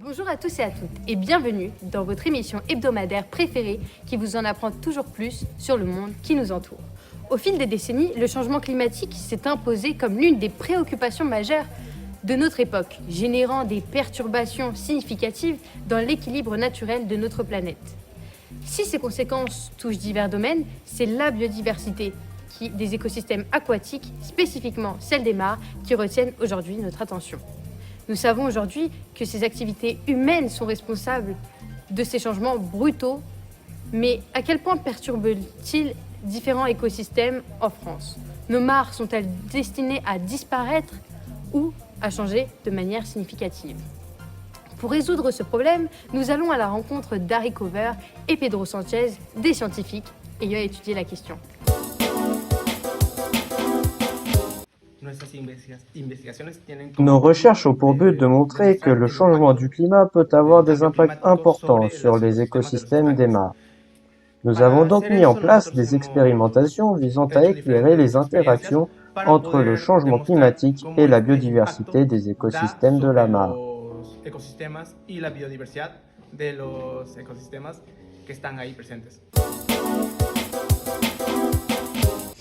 Bonjour à tous et à toutes et bienvenue dans votre émission hebdomadaire préférée qui vous en apprend toujours plus sur le monde qui nous entoure. Au fil des décennies, le changement climatique s'est imposé comme l'une des préoccupations majeures de notre époque, générant des perturbations significatives dans l'équilibre naturel de notre planète. Si ces conséquences touchent divers domaines, c'est la biodiversité des écosystèmes aquatiques, spécifiquement celle des mares, qui retiennent aujourd'hui notre attention. Nous savons aujourd'hui que ces activités humaines sont responsables de ces changements brutaux, mais à quel point perturbent-ils différents écosystèmes en France? Nos mares sont-elles destinées à disparaître ou à changer de manière significative? Pour résoudre ce problème, nous allons à la rencontre d'Harry Cover et Pedro Sanchez, des scientifiques ayant étudié la question. Nos recherches ont pour but de montrer que le changement du climat peut avoir des impacts importants sur les écosystèmes des mares. Nous avons donc mis en place des expérimentations visant à éclairer les interactions entre le changement climatique et la biodiversité des écosystèmes de la mare.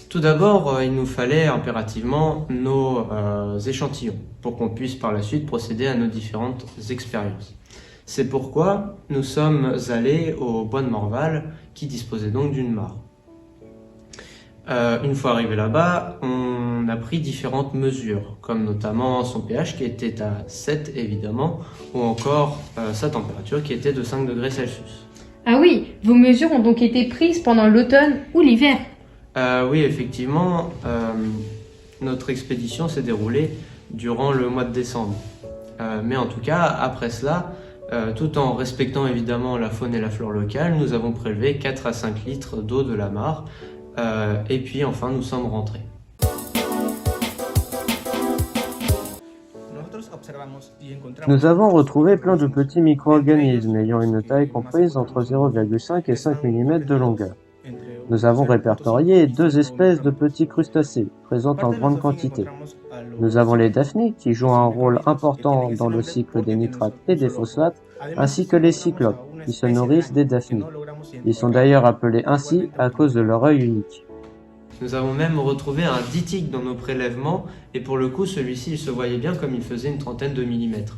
Tout d'abord, il nous fallait impérativement nos échantillons pour qu'on puisse par la suite procéder à nos différentes expériences. C'est pourquoi nous sommes allés au bois de Morval qui disposait donc d'une mare. Une fois arrivé là-bas, on a pris différentes mesures, comme notamment son pH qui était à 7 évidemment, ou encore sa température qui était de 5 degrés Celsius. Ah oui, vos mesures ont donc été prises pendant l'automne ou l'hiver? Oui, effectivement, notre expédition s'est déroulée durant le mois de décembre. Mais en tout cas, après cela, tout en respectant évidemment la faune et la flore locale, nous avons prélevé 4 à 5 litres d'eau de la mare. Et puis enfin, nous sommes rentrés. Nous avons retrouvé plein de petits micro-organismes ayant une taille comprise entre 0,5 et 5 mm de longueur. Nous avons répertorié 2 espèces de petits crustacés, présentes en grande quantité. Nous avons les daphnies, qui jouent un rôle important dans le cycle des nitrates et des phosphates, ainsi que les cyclopes, qui se nourrissent des daphnies. Ils sont d'ailleurs appelés ainsi à cause de leur œil unique. Nous avons même retrouvé un ditique dans nos prélèvements, et pour le coup, celui-ci, il se voyait bien comme il faisait une trentaine de millimètres.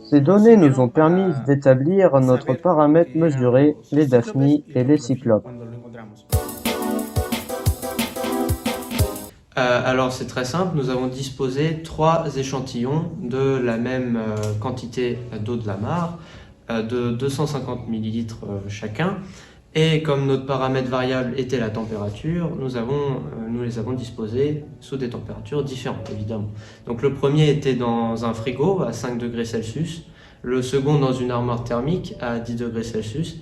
Ces données nous ont permis d'établir notre paramètre mesuré, les daphnies et les cyclopes. Alors c'est très simple, nous avons disposé 3 échantillons de la même quantité d'eau de la mare, de 250 ml chacun. Et comme notre paramètre variable était la température, nous les avons disposés sous des températures différentes, évidemment. Donc le premier était dans un frigo à 5 degrés Celsius, le second dans une armoire thermique à 10 degrés Celsius,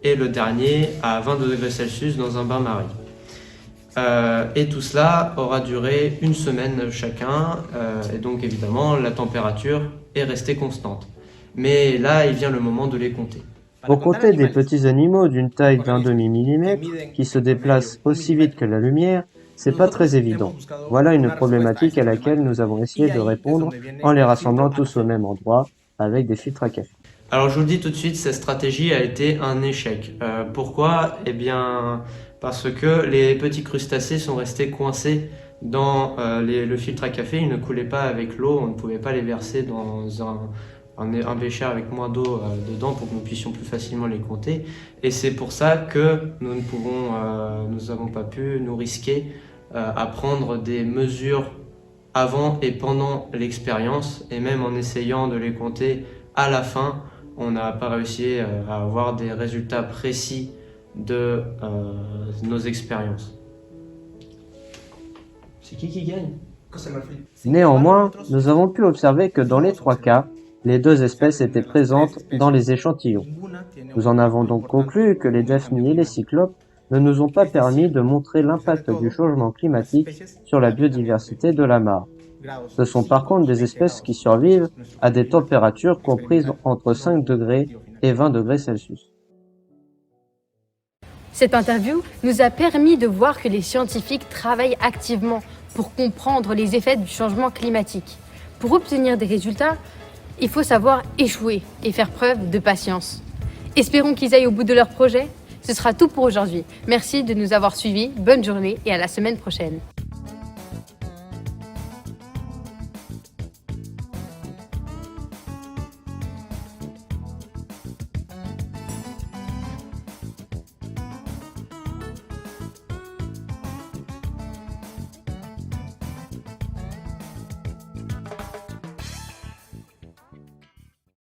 et le dernier à 20 degrés Celsius dans un bain-marie. Et tout cela aura duré 1 semaine chacun, et donc évidemment la température est restée constante. Mais là, il vient le moment de les compter. Pour compter des petits animaux d'une taille d'un demi-millimètre qui se déplacent aussi vite que la lumière, c'est pas très évident. Voilà une problématique à laquelle nous avons essayé de répondre en les rassemblant tous au même endroit avec des filtres à café. Alors je vous le dis tout de suite, cette stratégie a été un échec. Pourquoi? Eh bien, parce que les petits crustacés sont restés coincés dans le filtre à café. Ils ne coulaient pas avec l'eau, on ne pouvait pas les verser dans un bécher avec moins d'eau dedans pour que nous puissions plus facilement les compter. Et c'est pour ça que nous n'avons pas pu nous risquer à prendre des mesures avant et pendant l'expérience. Et même en essayant de les compter à la fin, on n'a pas réussi à avoir des résultats précis de nos expériences. C'est qui gagne? Néanmoins, nous avons pu observer que dans les 3 cas, les 2 espèces étaient présentes dans les échantillons. Nous en avons donc conclu que les daphnies et les cyclopes ne nous ont pas permis de montrer l'impact du changement climatique sur la biodiversité de la mare. Ce sont par contre des espèces qui survivent à des températures comprises entre 5 degrés et 20 degrés Celsius. Cette interview nous a permis de voir que les scientifiques travaillent activement pour comprendre les effets du changement climatique. Pour obtenir des résultats, il faut savoir échouer et faire preuve de patience. Espérons qu'ils aillent au bout de leur projet. Ce sera tout pour aujourd'hui. Merci de nous avoir suivis. Bonne journée et à la semaine prochaine.